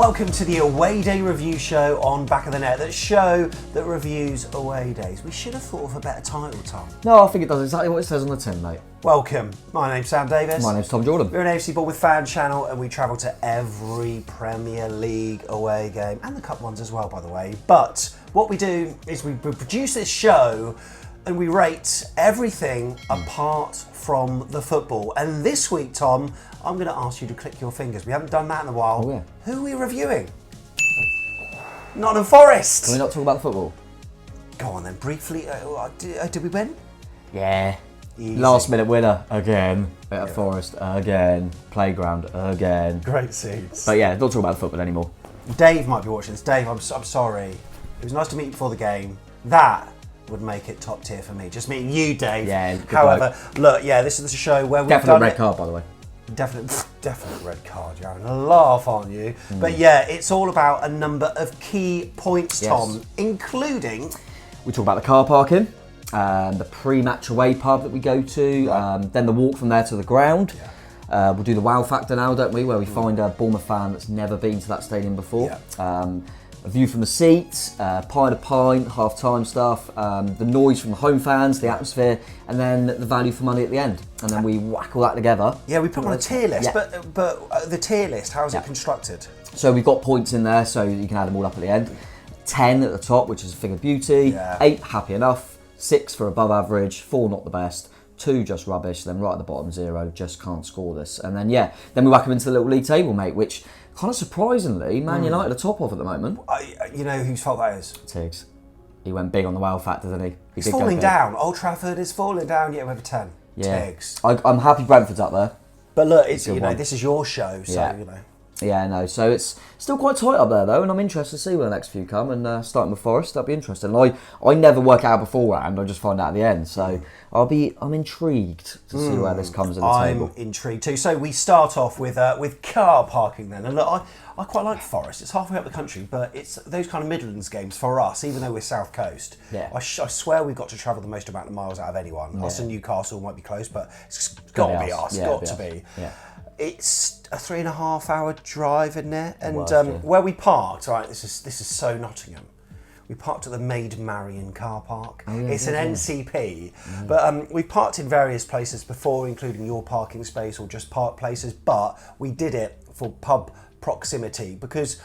welcome to the Away Day Review Show on Back of the Net, that show that reviews away days. We should have thought of a better title, Tom. No, I think it does exactly what it says on the tin, mate. Welcome. My name's Sam Davis. My name's Tom Jordan. We're an AFC Bournemouth fan channel and we travel to every Premier League away game, and the cup ones as well, by the way. But what we do is we produce this show and we rate everything apart from the football. And this week, Tom, I'm going to ask you to click your fingers. We haven't done that in a while. Oh, yeah. Who are we reviewing? Nottingham Forest. Can we not talk about the football? Go on then, briefly. Did we win? Yeah. Easy. Last minute winner again at Forest again. Playground again. Great scenes. But yeah, don't talk about the football anymore. Dave might be watching this. Dave, I'm sorry. It was nice to meet you before the game. That would make it top tier for me. Just meeting you, Dave. Yeah. Good However, look, yeah, this is a show where we've Definite done red it. card, by the way. Definite red card. You're having a laugh, aren't you? But yeah, it's all about a number of key points, Tom, including. We talk about the car parking, the pre-match away pub that we go to, then the walk from there to the ground. Yeah. We'll do the wow factor now, don't we? Where we find a Bournemouth fan that's never been to that stadium before. Yeah. A view from the seats, pint, half-time stuff, the noise from the home fans, the atmosphere, and then the value for money at the end. And then we whack all that together. Yeah, we put on a tier list, Yeah. but the tier list, how is it constructed? So we've got points in there, so you can add them all up at the end. 10 at the top, which is a figure of beauty. Yeah. 8, happy enough. 6 for above average. 4, not the best. 2, just rubbish. Then right at the bottom, 0, just can't score this. And then, then we whack them into the little league table, mate, which kind of surprisingly, Man United are top of at the moment. You know whose fault that is? Tiggs. He went big on the wow factor, didn't he? He's falling down. Old Trafford is falling down, yet we have a 10. Yeah. Tiggs. I'm happy Brentford's up there. But look, it's this is your show, so you know. Yeah, no. So it's still quite tight up there, though, and I'm interested to see where the next few come. And starting with Forest, that'll be interesting. I never work out beforehand; I just find out at the end. So I'm intrigued to see where this comes in the table. I'm intrigued too. So we start off with car parking then, and look, I quite like Forest. It's halfway up the country, but it's those kind of Midlands games for us, even though we're South Coast. Yeah. I swear we've got to travel the most amount of miles out of anyone. Us and Newcastle might be close, but it's got to be us. Got to be. Yeah. It's a 3.5 hour drive in there, and where we parked, right? This is so Nottingham. We parked at the Maid Marian car park. It's an NCP, but we parked in various places before, including your parking space or just park places. But we did it for pub proximity because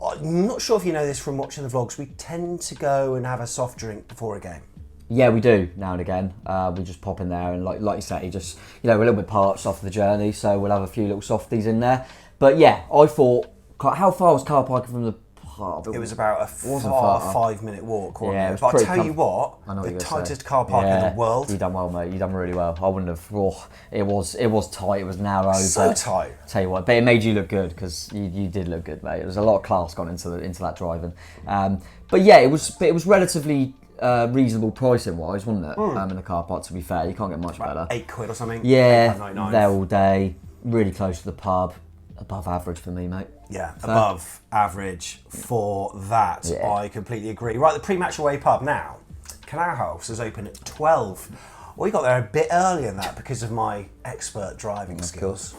I'm not sure if you know this from watching the vlogs. We tend to go and have a soft drink before a game. Yeah, we do now and again. We just pop in there and like you say, just we're a little bit parched after the journey, so we'll have a few little softies in there. But yeah, I thought, how far was car parking from the pub? It was about a 5-minute walk, wasn't it? Was but I tell you what, the tightest car park in the world. You done well, mate. You done really well. I wouldn't have. It was tight. It was narrow. So tight. Tell you what, but it made you look good because you did look good, mate. There was a lot of class gone into that driving. But yeah, it was relatively reasonable pricing wise, wasn't it? In the car park, to be fair, you can't get much better. £8 or something. Yeah, there all day, really close to the pub, above average for me, mate. Yeah, above average for that. Yeah. I completely agree. Right, the pre-match away pub now. Canal House is open at 12. We got there a bit earlier than that because of my expert driving skills.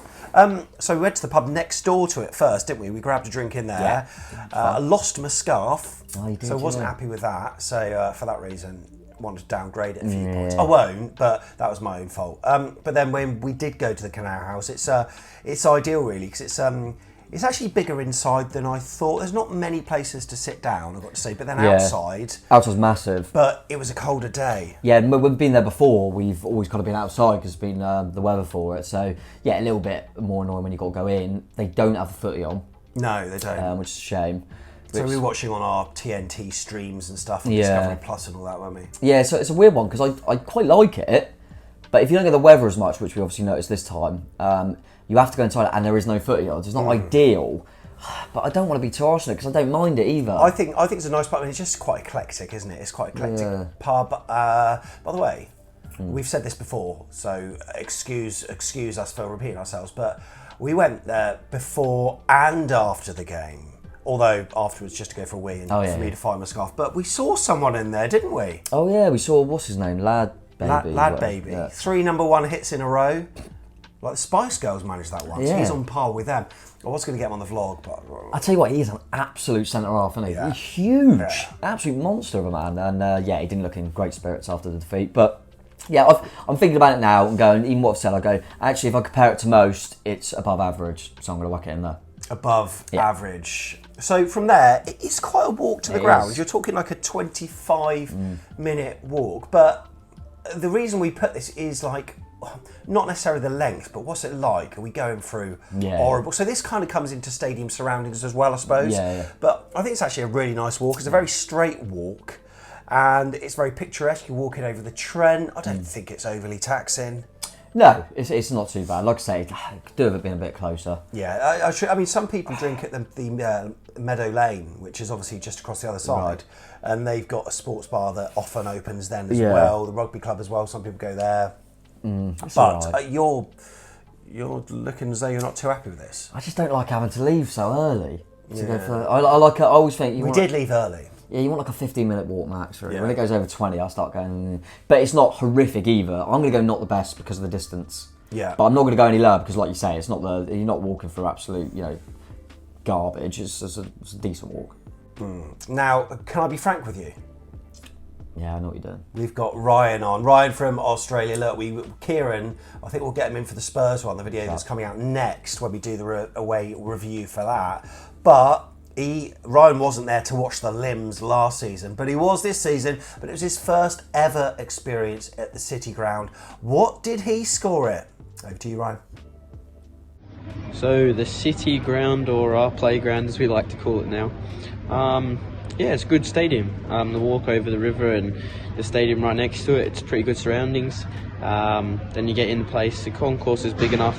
So we went to the pub next door to it first, didn't we? We grabbed a drink in there. I lost my scarf, so I wasn't happy with that. So for that reason, wanted to downgrade it a few points. I won't, but that was my own fault. But then when we did go to the Canal House, it's ideal really because it's actually bigger inside than I thought. There's not many places to sit down, I've got to say, but then outside was massive. But it was a colder day. Yeah, we've been there before. We've always kind of been outside because it's been the weather for it. So yeah, a little bit more annoying when you've got to go in. They don't have a footy on. No, they don't. Which is a shame. So we were watching on our TNT streams and stuff, and Discovery Plus and all that, weren't we? Yeah, so it's a weird one because I quite like it, but if you don't get the weather as much, which we obviously noticed this time, you have to go inside and there is no footy odds. It's not ideal, but I don't want to be too harsh on it because I don't mind it either. I think it's a nice pub. I mean, it's just quite eclectic, isn't it? It's quite eclectic pub. By the way, we've said this before, so excuse us for repeating ourselves, but we went there before and after the game. Although afterwards, just to go for a wee and for me to find my scarf. But we saw someone in there, didn't we? Oh yeah, we saw, what's his name? Lad Baby. Lad Baby. Yeah. 3 number 1 hits in a row. Like the Spice Girls managed that one, so he's on par with them. I was going to get him on the vlog, but I tell you what, he is an absolute centre half, isn't he? Yeah. He's huge, absolute monster of a man, and he didn't look in great spirits after the defeat. But yeah, I'm thinking about it now and going, even what I've said, I go, actually, if I compare it to most, it's above average, so I'm going to whack it in there. Above average. So from there, it's quite a walk to the ground. You're talking like a 25-minute walk, but the reason we put this is like, not necessarily the length, but what's it like? Are we going through horrible? So this kind of comes into stadium surroundings as well, I suppose. But I think it's actually a really nice walk. It's a very straight walk, and it's very picturesque. You're walking over the Trent. I don't think it's overly taxing. No, it's not too bad. Like I say, it could do have been a bit closer. Yeah, I mean, some people drink at the Meadow Lane, which is obviously just across the other side, and they've got a sports bar that often opens then as well. The rugby club as well. Some people go there. But you're looking as though you're not too happy with this. I just don't like having to leave so early to go for. I like. I always think we did leave early. Yeah, you want like a 15-minute walk max. Really. When it goes over 20, I'll start going. But it's not horrific either. I'm going to go not the best because of the distance. Yeah. But I'm not going to go any lower because, like you say, it's not you're not walking through absolute garbage. It's a decent walk. Now, can I be frank with you? Yeah, I know what you're doing. We've got Ryan on. Ryan from Australia. Look, Kieran, I think we'll get him in for the Spurs one, the video that's coming out next when we do the away review for that. But Ryan wasn't there to watch the limbs last season, but he was this season. But it was his first ever experience at the City Ground. What did he score it? Over to you, Ryan. So the City Ground, or our playground as we like to call it now, it's a good stadium. The walk over the river and the stadium right next to it, it's pretty good surroundings. Then you get in the place, the concourse is big enough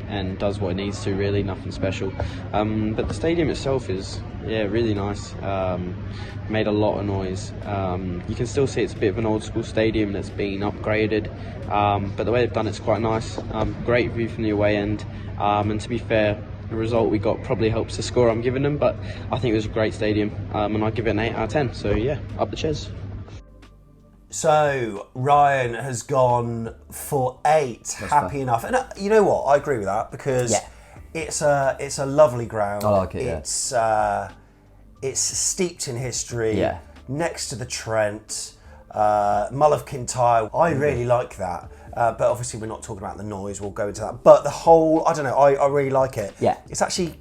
and does what it needs to, really, nothing special. But the stadium itself is, really nice. Made a lot of noise. You can still see it's a bit of an old school stadium that's been upgraded, but the way they've done it's quite nice. Great view from the away end, and to be fair, the result we got probably helps the score I'm giving them, but I think it was a great stadium, and I'd give it an 8 out of 10, so yeah, up the Ches. So Ryan has gone for 8. That's happy fair enough, and you know what? I agree with that because it's a lovely ground. I like it. It's steeped in history. Yeah. Next to the Trent, Mull of Kintyre. I really like that. But obviously we're not talking about the noise, we'll go into that. But the whole, I don't know, I really like it. Yeah. It's actually,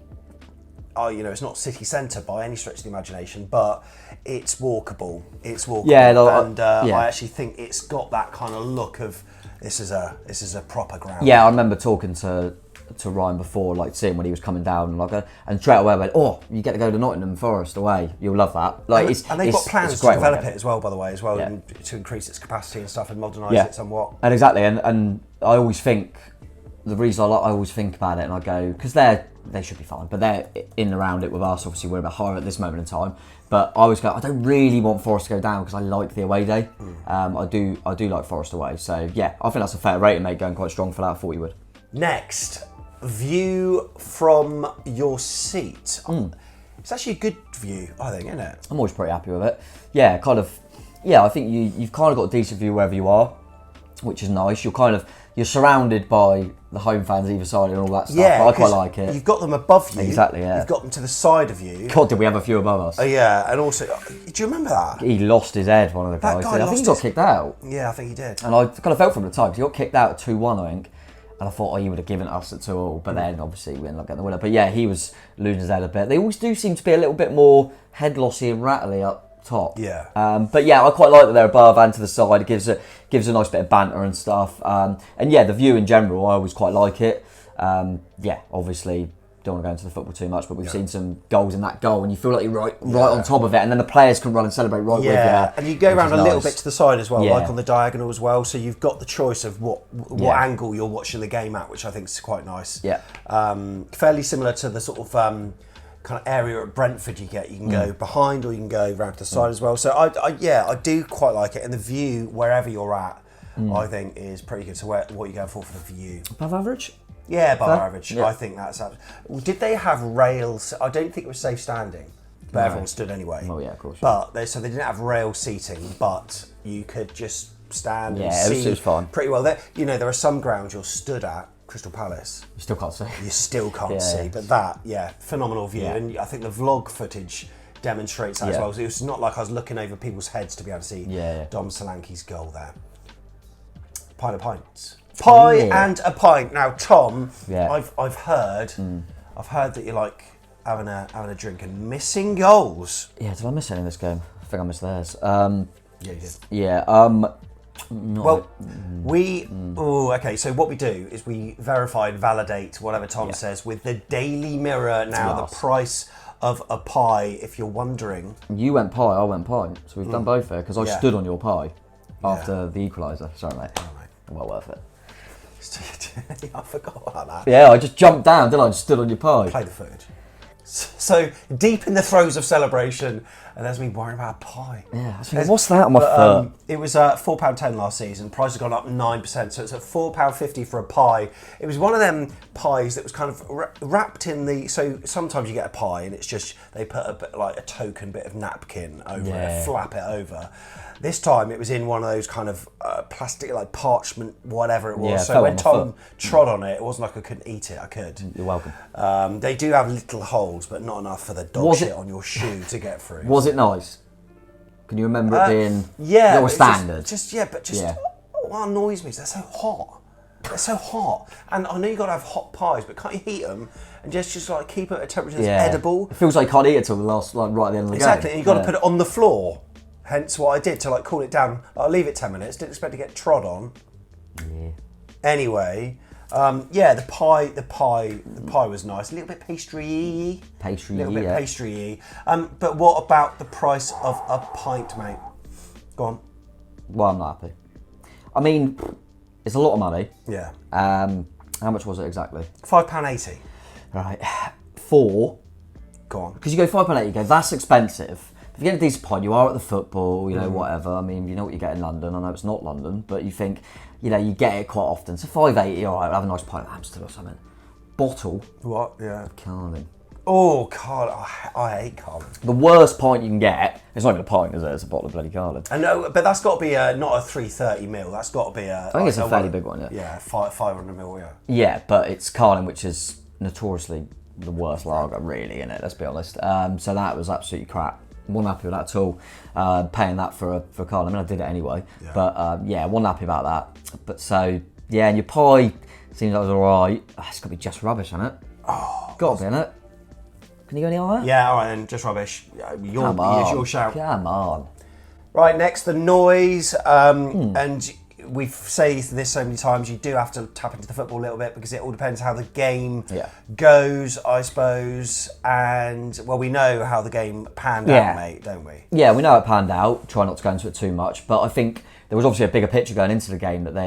it's not city centre by any stretch of the imagination, but it's walkable. It's walkable. Yeah, I actually think it's got that kind of look of, this is a proper ground. Yeah, I remember talking to Ryan before, like seeing when he was coming down, and straight away I went, you get to go to Nottingham Forest away. You'll love that. And they've got plans to develop it as well, by the way, and to increase its capacity and stuff and modernise it somewhat. And exactly, and I always think the reason I always think about it, and I go because they should be fine, but they're in and around it with us. Obviously, we're a bit higher at this moment in time. But I always go, I don't really want Forest to go down because I like the away day. I do like Forest away. So yeah, I think that's a fair rating, mate. Going quite strong for that. I thought you would. Next. View from your seat. It's actually a good view, I think, isn't it? I'm always pretty happy with it. Yeah, I think you've kind of got a decent view wherever you are, which is nice. You're surrounded by the home fans either side and all that stuff. Yeah, I quite like it. You've got them above you. Exactly, yeah. You've got them to the side of you. God, did we have a few above us? Yeah, and also, do you remember that? He lost his head, one of the guys. I think he got kicked out. Yeah, I think he did. And I kind of felt from the time, because he got kicked out at 2-1, I think. And I thought, you would have given us at 2-2, but then obviously we ended up getting the winner. But yeah, he was losing his head a bit. They always do seem to be a little bit more head lossy and rattly up top. Yeah. But yeah, I quite like that they're above and to the side. It gives a nice bit of banter and stuff. And yeah, the view in general, I always quite like it. Yeah, obviously don't want to go into the football too much, but we've seen some goals in that goal, and you feel like you're right on top of it, and then the players can run and celebrate with you. Yeah, and you go around a little bit to the side as well, like on the diagonal as well, so you've got the choice of what angle you're watching the game at, which I think is quite nice. Yeah. Fairly similar to the sort of kind of area at Brentford you get. You can go behind or you can go round to the side as well. So I do quite like it, and the view wherever you're at, I think is pretty good. So what are you going for the view? Above average? Yeah, above average. Yeah. I think that's... Did they have rails? I don't think it was safe standing, but everyone stood anyway. Oh yeah, of course. But they didn't have rail seating, but you could just stand and Yeah, see it was fine. pretty well. There are some grounds you're stood at, Crystal Palace. You still can't see. You still can't Yeah. see, but that, phenomenal view. Yeah. And I think the vlog footage demonstrates that as Yeah. well. So it was not like I was looking over people's heads to be able to see Yeah. Dom Solanke's goal there. Pint of pints. Pie Yeah. and a pint. Now, Tom, Yeah. I've heard that you like having a drink and missing goals. Yeah, did I miss any in this game? I think I missed theirs. Yeah, you did. Yeah, Well, okay, so what we do is we verify and validate whatever Tom says with the Daily Mirror. Now, Yes. the price of a pie, if you're wondering. you went pie, I went pint. So we've done both there, because I Yeah. stood on your pie after the equaliser. Sorry, mate. mate. Well worth it. I forgot about that. Yeah, I just jumped down, didn't I? Just stood on your pie. Play the footage. So, deep in the throes of celebration, and there's me worrying about a pie. Yeah, I was thinking, what's that on my foot? It was £4.10 last season. Price has gone up 9%, so it's at £4.50 for a pie. It was one of them pies that was kind of wrapped in the. So sometimes you get a pie and it's just they put a bit, like a token bit of napkin over it, flap it over. This time it was in one of those kind of plastic, like parchment, whatever it was. Yeah, so fell when on my Tom foot. trod on it, it wasn't like I couldn't eat it. I could. You're welcome. They do have little holes, but not enough for the dog Was shit it- on your shoe to get through. Was it nice? Can you remember it being Yeah, your but standard? Just what annoys me is they're so hot. They're so hot, and I know you got to have hot pies, but can't you heat them and just like keep it at a temperature that's edible? It feels like you can't eat it till the last, like right at the end of the Exactly, game. and you got to put it on the floor. Hence, what I did to like cool it down. I'll leave it 10 minutes. Didn't expect to get trod on. Yeah. Anyway, the pie was nice. A little bit pastry-y. Pastry-y, A little bit yeah. pastry-y. But what about the price of a pint, mate? Go on. Well, I'm not happy. I mean, it's a lot of money. Yeah. How much was it exactly? £5.80. Right, 4. Go on. Because you go £5.80, you go, that's expensive. If you get a decent pint, you are at the football, you know, whatever. I mean, you know what you get in London. I know it's not London, but you think, you know, you get it quite often. So £5.80, all right, I'll have a nice pint of Amstel or something. Bottle, What? Yeah. Carling. Oh, Carling. I hate Carling. The worst pint you can get, it's not even a pint, is it? It's a bottle of bloody Carling. I know, but that's got to be not a 330 ml. That's got to be a. I think it's a fairly big one, yeah. Yeah, 500 ml. Yeah. Yeah, but it's Carling, which is notoriously the worst lager, really, in it. Let's be honest. So that was absolutely crap. Wasn't happy with that at all. Paying that for Carling. I mean, I did it anyway, but wasn't happy about that. But so yeah, and your pie seems like it was alright. It's got to be just rubbish, isn't it? Oh, got to be, innit? Can you go any higher? Yeah, all right, then, just rubbish. It's your shout. Come on. Right, next, the noise. And we've said this so many times, you do have to tap into the football a little bit because it all depends how the game goes, I suppose. And, well, we know how the game panned out, mate, don't we? Yeah, we know it panned out. Try not to go into it too much. But I think there was obviously a bigger picture going into the game that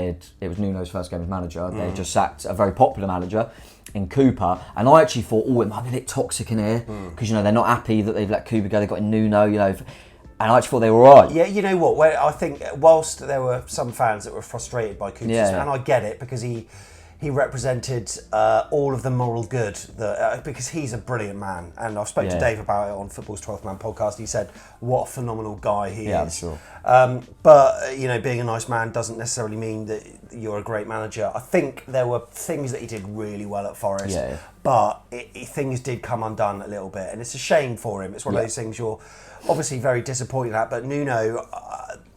it was Nuno's first game as manager. They had just sacked a very popular manager in Cooper, and I actually thought, it might be a bit toxic in here because they're not happy that they've let Cooper go. They got in Nuno, and I actually thought they were all right. Yeah, you know what? I think whilst there were some fans that were frustrated by Cooper's, and I get it because he represented all of the moral good because he's a brilliant man. And I spoke to Dave about it on Football's 12th Man podcast. He said what a phenomenal guy he is. I'm sure. But being a nice man doesn't necessarily mean that you're a great manager. I think there were things that he did really well at Forest, but things did come undone a little bit, and it's a shame for him. It's one of those things you're obviously very disappointed at. But Nuno,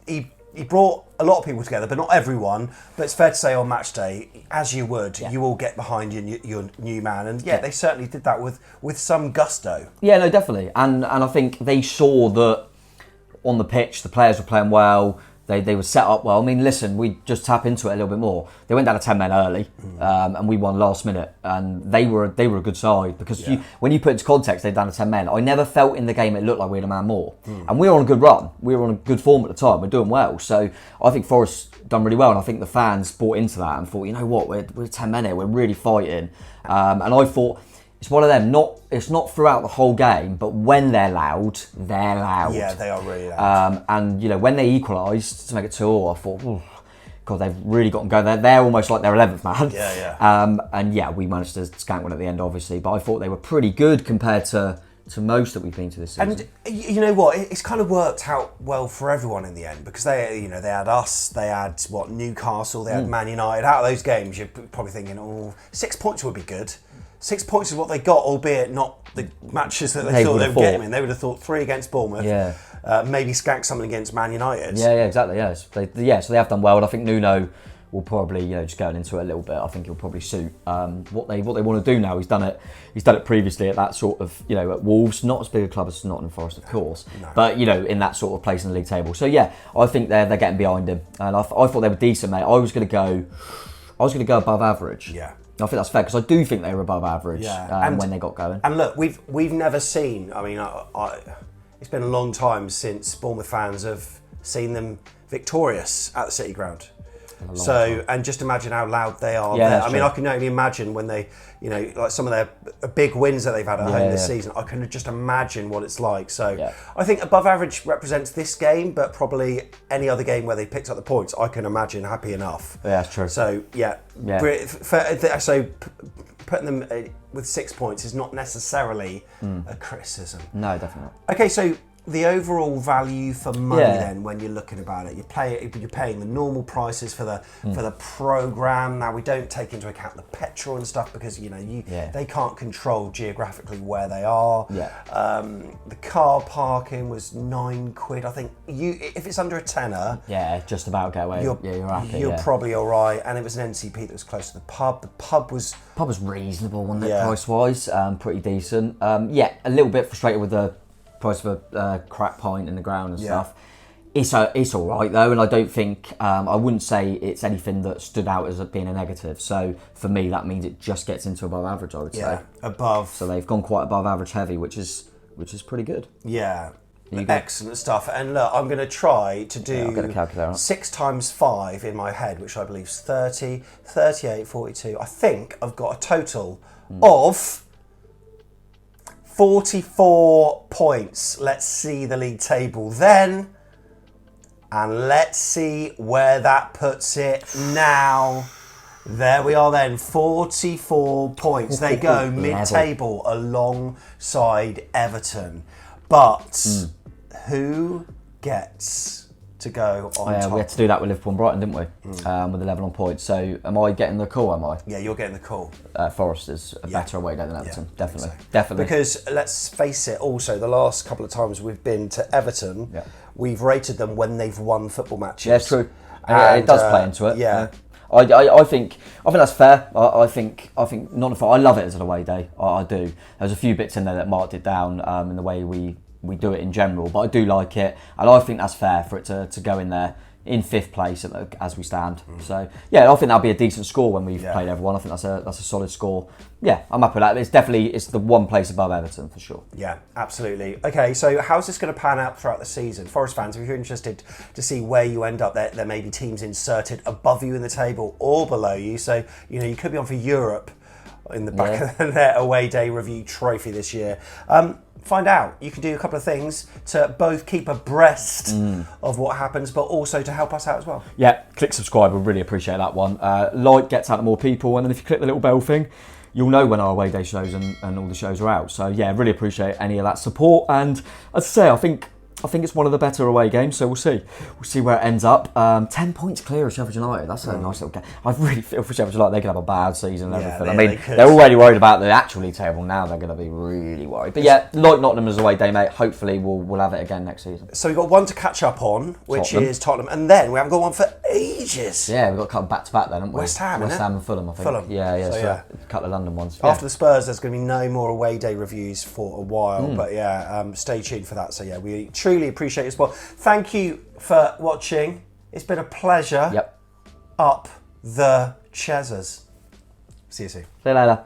he brought a lot of people together, but not everyone. But it's fair to say on match day, as you would, you all get behind your new man, and they certainly did that with some gusto. Yeah, no, definitely, and I think they saw that on the pitch the players were playing well. They were set up well. I mean, listen, we just tap into it a little bit more. They went down to 10 men early, and we won last minute. And they were a good side because when you put it into context, they're down to 10 men. I never felt in the game it looked like we had a man more. And we were on a good run. We were on a good form at the time. We're doing well. So I think Forest done really well, and I think the fans bought into that and thought, you know what, we're 10 men here. We're really fighting. And I thought, it's one of them. It's not throughout the whole game, but when they're loud, they're loud. Yeah, they are really loud. And when they equalised to make it 2-2, I thought, oh, God, they've really got them going. They're almost like their 11th man. Yeah. And we managed to skank one at the end, obviously. But I thought they were pretty good compared to to most that we've been to this season. And you know what? It's kind of worked out well for everyone in the end because they had us, they had Newcastle, they had Man United. Out of those games, you're probably thinking, 6 points would be good. 6 points is what they got, albeit not the matches that they thought they would get them in. They would have thought 3 against Bournemouth. Yeah. Maybe skank something against Man United. Yeah, exactly. Yeah, so they have done well, and I think Nuno will probably, just going into it a little bit, I think he'll probably suit what they want to do now. He's done it previously at that sort of, at Wolves, not as big a club as Nottingham Forest, of course, but in that sort of place in the league table. So yeah, I think they're getting behind him, and I thought they were decent, mate. I was going to go above average. Yeah. I think that's fair because I do think they were above average when they got going. And look, we've never seen. I mean, it's been a long time since Bournemouth fans have seen them victorious at the City Ground. So, and just imagine how loud they are there. I mean, I can only imagine when they, like some of their big wins that they've had at home this season. I can just imagine what it's like. So, I think above average represents this game, but probably any other game where they picked up the points, I can imagine happy enough. Yeah, that's true. So, so putting them with 6 points is not necessarily a criticism. No, definitely not. Okay, so the overall value for money then, when you're looking about it, you're paying the normal prices for the program. Now we don't take into account the petrol and stuff because they can't control geographically where they are. The car parking was £9. I think if it's under a tenner, just about get away. You're happy. You're probably all right. And it was an NCP that was close to the pub. The pub was reasonable, wasn't it, price wise? Pretty decent. A little bit frustrated with the price of a crack pint in the ground and stuff. It's all right though, and I don't think I wouldn't say it's anything that stood out as being a negative. So for me, that means it just gets into above average. I would say above. So they've gone quite above average heavy, which is pretty good. Yeah. Excellent stuff. And look, I'm going to try to do I'll get a calculator out. 6 times 5 in my head, which I believe is 30, 38, 42. I think I've got a total of 44 points. Let's see the league table then. And let's see where that puts it now. There we are then, 44 points. They go mid-table alongside Everton. But who gets to go on top? We had to do that with Liverpool and Brighton, didn't we? With 11 on points. So am I getting the call, am I? Yeah, you're getting the call. Forest is a better away day than Everton, definitely. So. Definitely. Because let's face it, also, the last couple of times we've been to Everton, we've rated them when they've won football matches. Yeah, it's true. And, it does play into it. Yeah. I think that's fair. I think not I love it as an away day. I do. There's a few bits in there that marked it down in the way we do it in general, but I do like it, and I think that's fair for it to go in there in 5th place as we stand. So I think that'll be a decent score when we've played everyone. I think that's a solid score. Yeah, I'm happy with that. It's the one place above Everton for sure. Yeah, absolutely. Okay, so how's this going to pan out throughout the season? Forest fans, if you're interested to see where you end up, there may be teams inserted above you in the table or below you. So you could be on for Europe in the back of their away day review trophy this year. Find out. You can do a couple of things to both keep abreast of what happens, but also to help us out as well. Yeah, click subscribe. We'd really appreciate that one. Like gets out to more people, and then if you click the little bell thing, you'll know when our away day shows and all the shows are out. So really appreciate any of that support. And as I say, I think it's one of the better away games, so we'll see. We'll see where it ends up. 10 points clear of Sheffield United. That's a nice little game. I really feel for Sheffield United. They could have a bad season and everything. They're already worried about the actual league table. Now they're going to be really worried. But like Nottingham as away day, mate. Hopefully we'll have it again next season. So we've got one to catch up on, which is Tottenham. And then we haven't got one for ages. Yeah, we've got a couple back-to-back then, haven't we? West Ham and Fulham, I think. Fulham. Yeah. So a couple of London ones. After the Spurs, there's going to be no more away day reviews for a while. But stay tuned for that. So we truly appreciate your support. Thank you for watching. It's been a pleasure. Yep. Up the Chesers. See you soon. See you later.